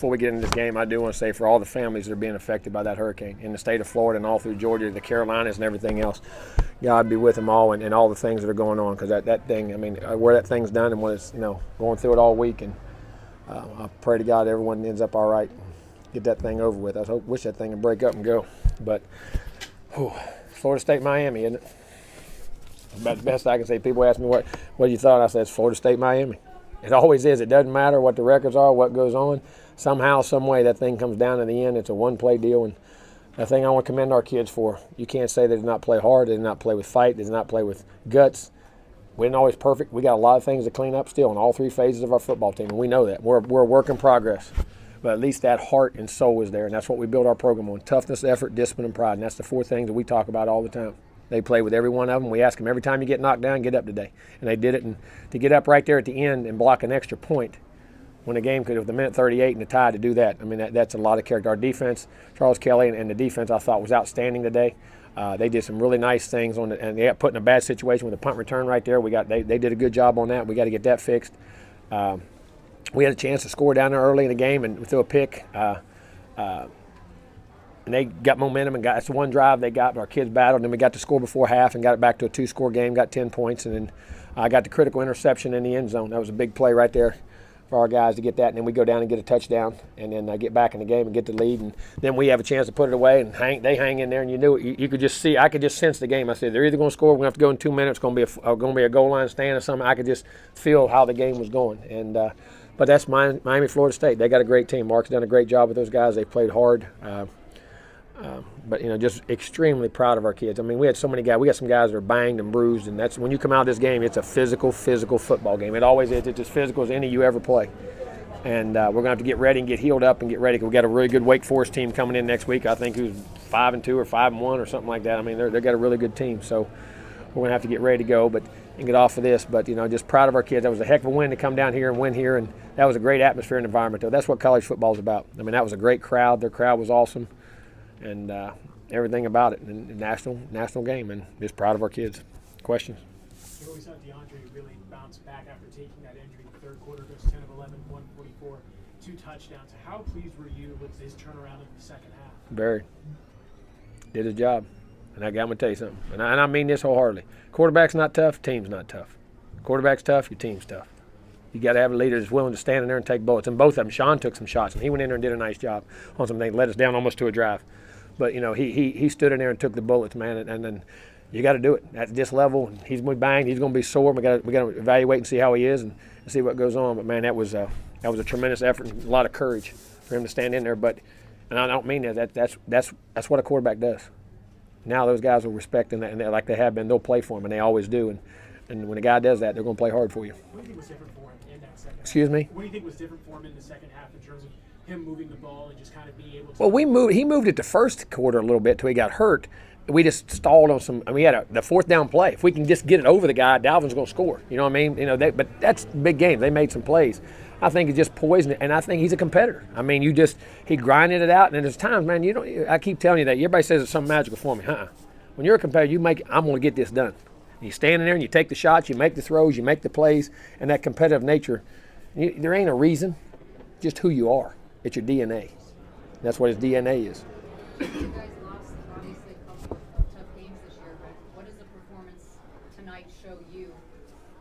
before we get into this game, I do want to say for all the families that are being affected by that hurricane in the state of Florida and all through Georgia, the Carolinas and everything else, God be with them all and all the things that are going on, because that thing, I mean, where that thing's done and when it's, going through it all week, and I pray to God everyone ends up all right, get that thing over with. Wish that thing would break up and go. But Florida State, Miami, isn't it? About the best I can say. People ask me what you thought. I said it's Florida State, Miami. It always is. It doesn't matter what the records are, what goes on. Somehow, some way, that thing comes down in the end. It's a one-play deal, and the thing I want to commend our kids for. You can't say they did not play hard, they did not play with fight, they did not play with guts. We didn't always perfect. We got a lot of things to clean up still in all three phases of our football team, and we know that. We're a work in progress. But at least that heart and soul is there, and that's what we build our program on: toughness, effort, discipline, and pride. And that's the four things that we talk about all the time. They play with every one of them. We ask them every time you get knocked down, get up today. And they did it. And to get up right there at the end and block an extra point when the game could have, the minute 38 and the tie, to do that, I mean, that's a lot of character. Our defense, Charles Kelly and the defense, I thought was outstanding today. They did some really nice things and they got put in a bad situation with a punt return right there. They did a good job on that. We got to get that fixed. We had a chance to score down there early in the game and threw a pick. And they got momentum and that's one drive they got. Our kids battled, and then we got to score before half and got it back to a 2-score game, got 10 points, and then I got the critical interception in the end zone. That was a big play right there for our guys to get that, and then we go down and get a touchdown, and then get back in the game and get the lead, and then we have a chance to put it away, and they hang in there, and you knew it. You could just see, I could just sense the game. I said, they're either going to score, we're going to have to go in 2 minutes, it's going to be a goal line stand or something. I could just feel how the game was going, and but that's Miami, Florida State. They got a great team. Mark's done a great job with those guys. They played hard. But just extremely proud of our kids. I mean, we had so many guys. We got some guys that are banged and bruised, and that's when you come out of this game. It's a physical football game. It always is. It's as physical as any you ever play. And we're going to have to get ready and get healed up and get ready. We got a really good Wake Forest team coming in next week. I think who's 5-2 or 5-1 or something like that. I mean, they've got a really good team. So we're going to have to get ready to go, and get off of this. But just proud of our kids. That was a heck of a win to come down here and win here, and that was a great atmosphere and environment. Though that's what college football is about. I mean, that was a great crowd. Their crowd was awesome. And everything about it, and national game, and just proud of our kids. Questions? You always saw DeAndre really bounce back after taking that injury. The third quarter goes 10 of 11, 144, 2 touchdowns. How pleased were you with his turnaround in the second half? Very. Did his job. And I'm going to tell you something, and I mean this wholeheartedly. Quarterback's not tough, team's not tough. Quarterback's tough, your team's tough. You got to have a leader that's willing to stand in there and take bullets. And both of them, Sean took some shots, and he went in there and did a nice job on some things, let us down almost to a drive. But, he stood in there and took the bullets, man, and then you got to do it. At this level, he's going to be banged. He's going to be sore. We got to evaluate and see how he is and see what goes on. But, man, that was a tremendous effort and a lot of courage for him to stand in there. And I don't mean that. That's what a quarterback does. Now those guys will respect him, and like they have been. They'll play for him, and they always do. And when a guy does that, they're going to play hard for you. What do you think was different for him in that second half? Excuse me? What do you think was different for him in the second half in terms of him moving the ball and just kind of being able to? Well, he moved it the first quarter a little bit till he got hurt. We just stalled on some. We had the fourth down play. If we can just get it over the guy, Dalvin's going to score. You know what I mean? But that's a big game. They made some plays. I think it's just poison, and I think he's a competitor. I mean, he grinded it out, and then there's times, man. I keep telling you that. Everybody says it's something magical for me. When you're a competitor, I'm going to get this done. You stand in there and you take the shots, you make the throws, you make the plays, and that competitive nature. There ain't a reason, just who you are. It's your DNA. That's what his DNA is. You guys lost, obviously, a couple of tough games this year, but what does the performance tonight show you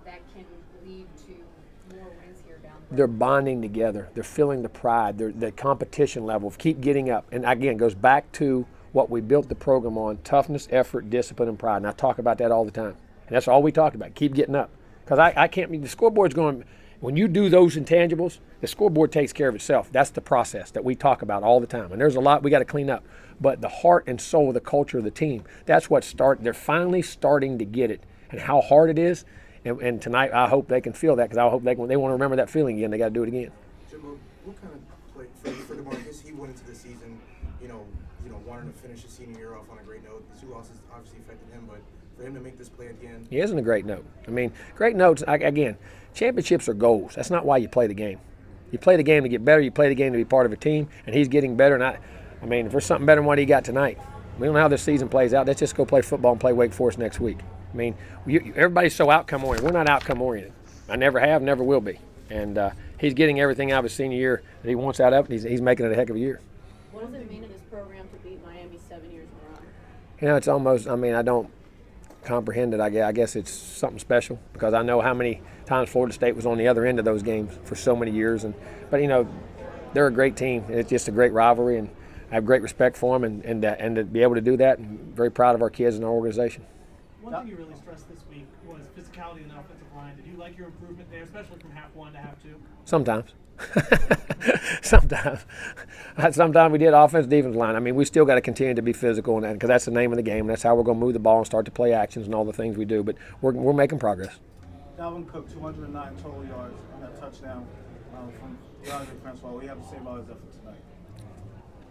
that can lead to more wins here down the road? They're bonding together. They're feeling the pride. The competition level. Keep getting up. And again, it goes back to what we built the program on: toughness, effort, discipline, and pride. And I talk about that all the time. And that's all we talked about. Keep getting up. Because I can't, the scoreboard's going, when you do those intangibles, the scoreboard takes care of itself. That's the process that we talk about all the time. And there's a lot we got to clean up. But the heart and soul of the culture of the team, that's what they're finally starting to get it. And how hard it is. And tonight, I hope they can feel that, because I hope they want to remember that feeling again. They got to do it again. Jimbo, what kind of play for DeMarcus? He went into the season, wanting to finish his senior year off on a great note. The 2 losses obviously affected him, but for him to make this play again. He isn't a great note. I mean, great notes, again, championships are goals. That's not why you play the game. You play the game to get better. You play the game to be part of a team, and he's getting better. And I mean, if there's something better than what he got tonight, we don't know how this season plays out. Let's just go play football and play Wake Forest next week. I mean, everybody's so outcome-oriented. We're not outcome-oriented. I never have, never will be. And he's getting everything out of his senior year that he wants out of it. He's making it a heck of a year. What does it mean to this program to beat Miami 7 years in a row? You know, it's almost, I mean, I don't comprehend it. I guess it's something special because I know how many times Florida State was on the other end of those games for so many years. But, you know, they're a great team. It's just a great rivalry, and I have great respect for them. And to be able to do that, I'm very proud of our kids and our organization. One thing you really stressed this week was physicality in the offensive line. Did you like your improvement there, especially from half one to half two? Sometimes. Sometimes we did offense, defense line. I mean, we still got to continue to be physical, and because that's the name of the game. That's how we're going to move the ball and start to play actions and all the things we do. But we're making progress. Dalvin Cook, 209 total yards on that touchdown from DeAndre Francois. We have to say about his effort tonight.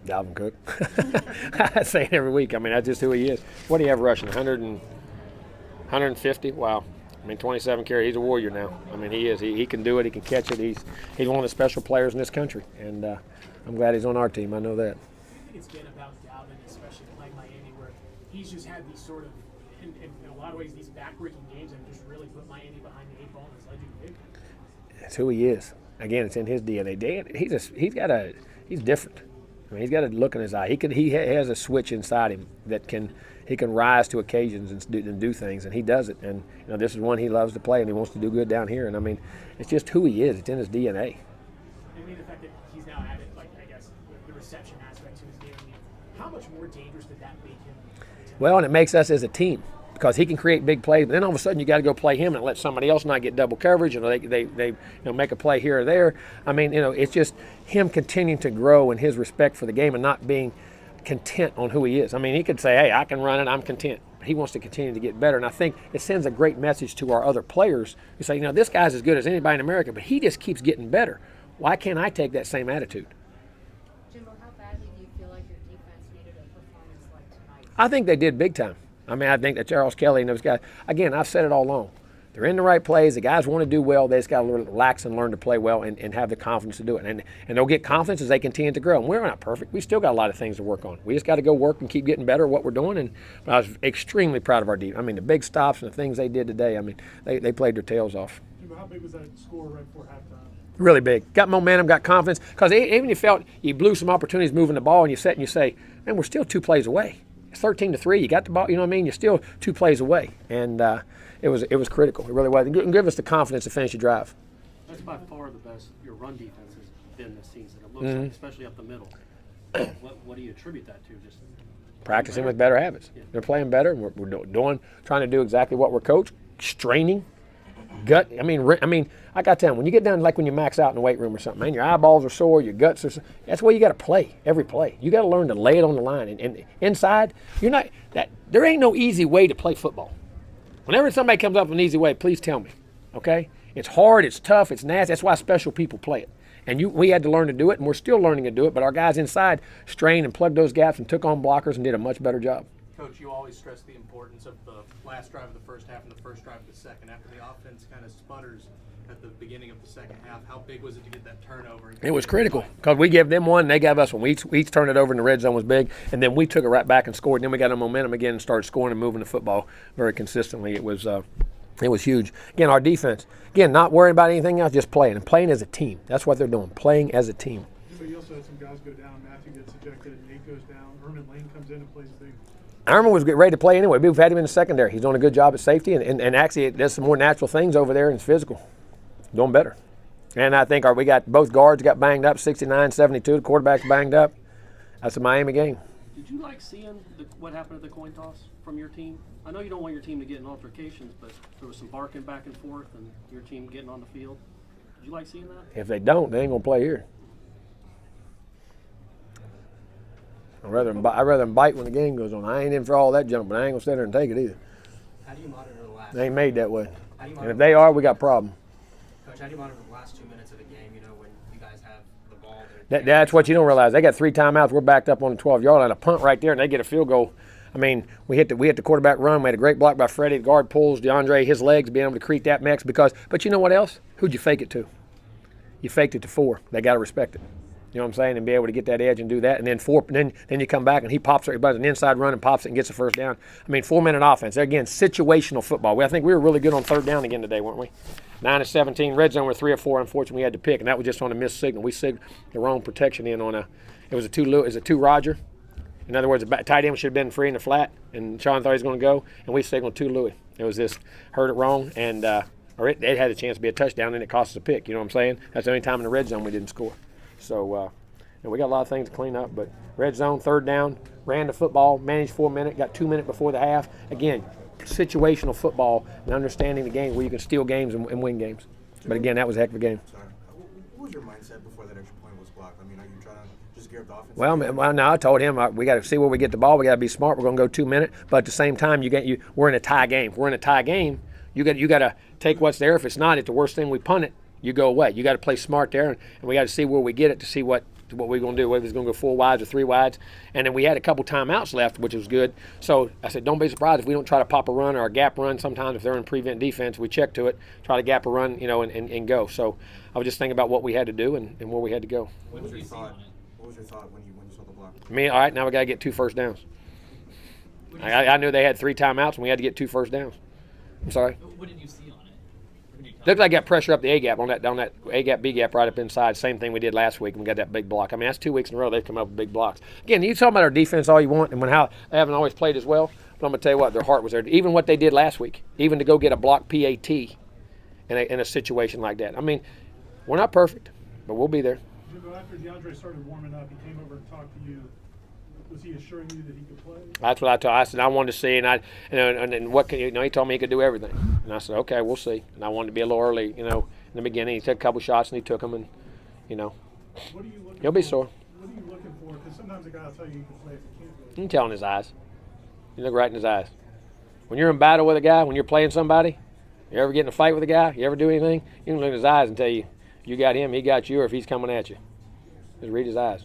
Dalvin Cook. I say it every week. I mean, that's just who he is. What do you have rushing? 150? Wow. I mean, 27 carries. He's a warrior now. I mean, he is. He can do it. He can catch it. He's one of the special players in this country, and I'm glad he's on our team. I know that. I think it's been about Dalvin, especially playing Miami, where he's just had these sort of, in a lot of ways, these backbreaking games and just really put Miami behind the 8 ball and has led you to big. That's who he is. Again, it's in his DNA. He's different. I mean, he's got a look in his eye. He has a switch inside him that he can rise to occasions and do things, and he does it. And you know, this is one he loves to play, and he wants to do good down here. And I mean, it's just who he is. It's in his DNA. I mean, the fact that he's now added, like, I guess, the reception aspect to his game. I mean, how much more dangerous did that make him? Well, and it makes us as a team because he can create big plays, but then all of a sudden you got to go play him and let somebody else not get double coverage, and they make a play here or there. I mean, you know, it's just him continuing to grow in his respect for the game and not being content on who he is. I mean, he could say, hey, I can run it, I'm content. He wants to continue to get better, and I think it sends a great message to our other players who say, you know, this guy's as good as anybody in America, but he just keeps getting better. Why can't I take that same attitude? Jimbo, how badly do you feel like your defense needed a performance like tonight? I think they did big time. I mean, I think that Charles Kelly and those guys, again, I've said it all along. They're in the right plays. The guys want to do well. They just got to relax and learn to play well and have the confidence to do it. And they'll get confidence as they continue to grow. And we're not perfect. We still got a lot of things to work on. We just got to go work and keep getting better at what we're doing. But I was extremely proud of our defense. I mean, the big stops and the things they did today, I mean, they played their tails off. How big was that score right before halftime? Really big. Got momentum, got confidence. Because even you felt you blew some opportunities moving the ball, and you sit and you say, man, we're still 2 plays away. It's 13-3. You got the ball. You know what I mean? You're still 2 plays away, and it was critical. It really was. And give us the confidence to finish the drive. That's by far the best your run defense has been this season. It looks like, especially up the middle. What do you attribute that to? Just Practicing with better habits. Yeah. They're playing better, and we're trying to do exactly what we're coached. Straining, gut. I mean, I got to tell you, when you get down, like when you max out in the weight room or something, man, your eyeballs are sore, your guts are sore. That's where you got to play every play. You got to learn to lay it on the line. And inside, there ain't no easy way to play football. Whenever somebody comes up with an easy way, please tell me, okay? It's hard, it's tough, it's nasty. That's why special people play it. And we had to learn to do it, and we're still learning to do it, but our guys inside strained and plugged those gaps and took on blockers and did a much better job. Coach, you always stress the importance of the last drive of the first half and the first drive of the second. After the offense kind of sputters at the beginning of the second half, how big was it to get that turnover? It was critical because we gave them one, and they gave us one. We each turned it over, and the red zone was big, and then we took it right back and scored. And then we got a momentum again and started scoring and moving the football very consistently. It was huge. Again, our defense, not worrying about anything else, just playing, and playing as a team. That's what they're doing, playing as a team. So you also had some guys go down. Matthew gets ejected, and Nate goes down. Herman Lane comes in and plays big. Ironman was ready to play anyway. We've had him in the secondary. He's doing a good job at safety, and actually there's some more natural things over there, and it's physical. Doing better. And I think we got both guards got banged up, 69-72. The quarterback's banged up. That's a Miami game. Did you like seeing what happened at the coin toss from your team? I know you don't want your team to get in altercations, but there was some barking back and forth and your team getting on the field. Did you like seeing that? If they don't, they ain't going to play here. I'd rather them bite when the game goes on. I ain't in for all that junk, but I ain't going to sit there and take it either. How do you monitor the last? They ain't made that way. And if they are, we got a problem. Coach, how do you monitor the last 2 minutes of the game, when you guys have the ball? That's what you don't realize. They got 3 timeouts. We're backed up on the 12-yard line. A punt right there, and they get a field goal. I mean, we hit the quarterback run. We had a great block by Freddie. The guard pulls DeAndre, his legs, being able to create that mix. But you know what else? Who'd you fake it to? You faked it to 4. They got to respect it. You know what I'm saying? And be able to get that edge and do that. And then then you come back and he pops it. He does an inside run and pops it and gets the first down. I mean, 4-minute offense. Again, situational football. I think we were really good on third down again today, weren't we? 9-17. Red zone, we're 3 or 4. Unfortunately, we had to pick, and that was just on a missed signal. We signaled the wrong protection in on it was a two Roger. In other words, a tight end should have been free in the flat, and Sean thought he was going to go, and we signaled 2 Louis. It was this, heard it wrong, and it had a chance to be a touchdown, and it cost us a pick. You know what I'm saying? That's the only time in the red zone we didn't score. So, we got a lot of things to clean up, but red zone, third down, ran the football, managed 4 minutes, got 2 minutes before the half. Again, situational football and understanding the game where you can steal games and win games. But again, that was a heck of a game. Sorry. What was your mindset before that extra point was blocked? I mean, are you trying to just gear up the offense? Well, no, I told him we got to see where we get the ball. We got to be smart. We're going to go 2 minutes, but at the same time, we're in a tie game. If we're in a tie game, you got to take what's there. If it's not, it's the worst thing. We punt it. You go away. You got to play smart there, and we got to see where we get it to see what we're going to do, whether it's going to go 4 wides or 3 wides. And then we had a couple timeouts left, which was good. So I said, don't be surprised if we don't try to pop a run or a gap run. Sometimes if they're in prevent defense, we check to it, try to gap a run, and go. So I was just thinking about what we had to do and where we had to go. What was your thought when you saw the block? All right, now we got to get 2 first downs. I knew they had 3 timeouts, and we had to get 2 first downs. I'm sorry? What did you see on it? Looked like I got pressure up the A-gap on that A-gap, B-gap right up inside. Same thing we did last week when we got that big block. I mean, that's 2 weeks in a row they've come up with big blocks. Again, you talk about our defense all you want and how they haven't always played as well. But I'm going to tell you what, their heart was there. Even what they did last week, even to go get a block PAT in a situation like that. I mean, we're not perfect, but we'll be there. Jimbo, after DeAndre started warming up, he came over and talked to you. Was he assuring you that he could play? That's what I told. I said I wanted to see, and what can he told me he could do everything, and I said okay, we'll see. And I wanted to be a little early, in the beginning. He took a couple shots and he took them, and What are you looking he'll be for? sore. What are you looking for? Because sometimes a guy will tell you can play if you can't You play. can tell in his eyes. You look right in his eyes. When you're in battle with a guy, when you're playing somebody, you ever get in a fight with a guy, you ever do anything, you can look in his eyes and tell you got him, he got you, or if he's coming at you. Just read his eyes.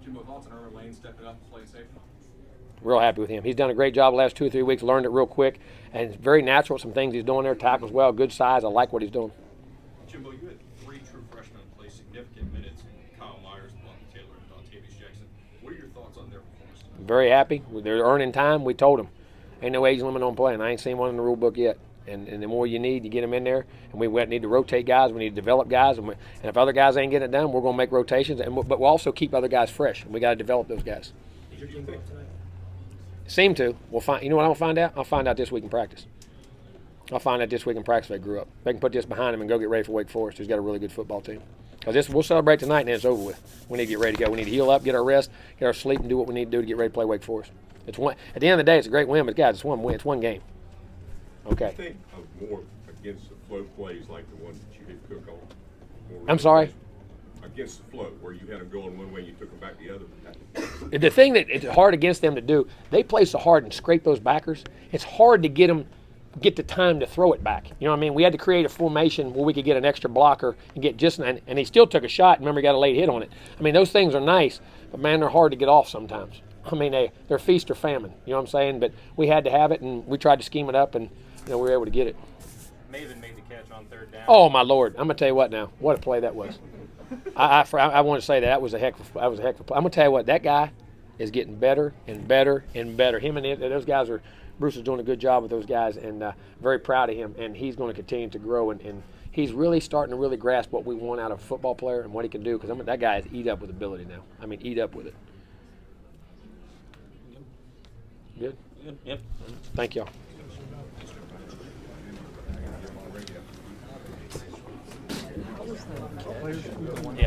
Jimbo, thoughts on Irwin Lane stepping up and playing safe? Real happy with him. He's done a great job the last 2 or 3 weeks, learned it real quick, and it's very natural, some things he's doing there, tackles well, good size. I like what he's doing. Jimbo, you had 3 true freshmen play significant minutes. Kyle Myers, Blunt Taylor, and Dontavius Jackson. What are your thoughts on their performance tonight? Very happy. They're earning time. We told them. Ain't no age limit on playing. I ain't seen one in the rule book yet. And the more you need, you get them in there. And we need to rotate guys. We need to develop guys. And if other guys ain't getting it done, we're going to make rotations. But we'll also keep other guys fresh. And we got to develop those guys. Did your team go up tonight? Seem to. We'll find. You know what I'll find out? I'll find out this week in practice. I'll find out this week in practice if they grew up. They can put this behind them and go get ready for Wake Forest, who's got a really good football team. Because we'll celebrate tonight and then it's over with. We need to get ready to go. We need to heal up, get our rest, get our sleep, and do what we need to do to get ready to play Wake Forest. It's one. At the end of the day, it's a great win, but guys, it's one win. It's one game. Okay. I think of more against the flow plays like the one that you hit Cook on. I'm sorry? Against the flow, where you had them going one way and you took them back the other. The thing that it's hard against them to do, they play so hard and scrape those backers. It's hard to get the time to throw it back. You know what I mean? We had to create a formation where we could get an extra blocker and get and he still took a shot. Remember, he got a late hit on it. I mean, those things are nice, but man, they're hard to get off sometimes. I mean, they're feast or famine. You know what I'm saying? But we had to have it, and we tried to scheme it up, and we were able to get it. Maven made the catch on third down. Oh my Lord! I'm gonna tell you what now. What a play that was. I want to say that was a heck of a play. I'm gonna tell you what, that guy is getting better and better and better. Him and those guys Bruce is doing a good job with those guys, and very proud of him. And he's going to continue to grow, and he's really starting to really grasp what we want out of a football player and what he can do. Because that guy is eat up with ability now. I mean, eat up with it. Good. Yep. Thank y'all.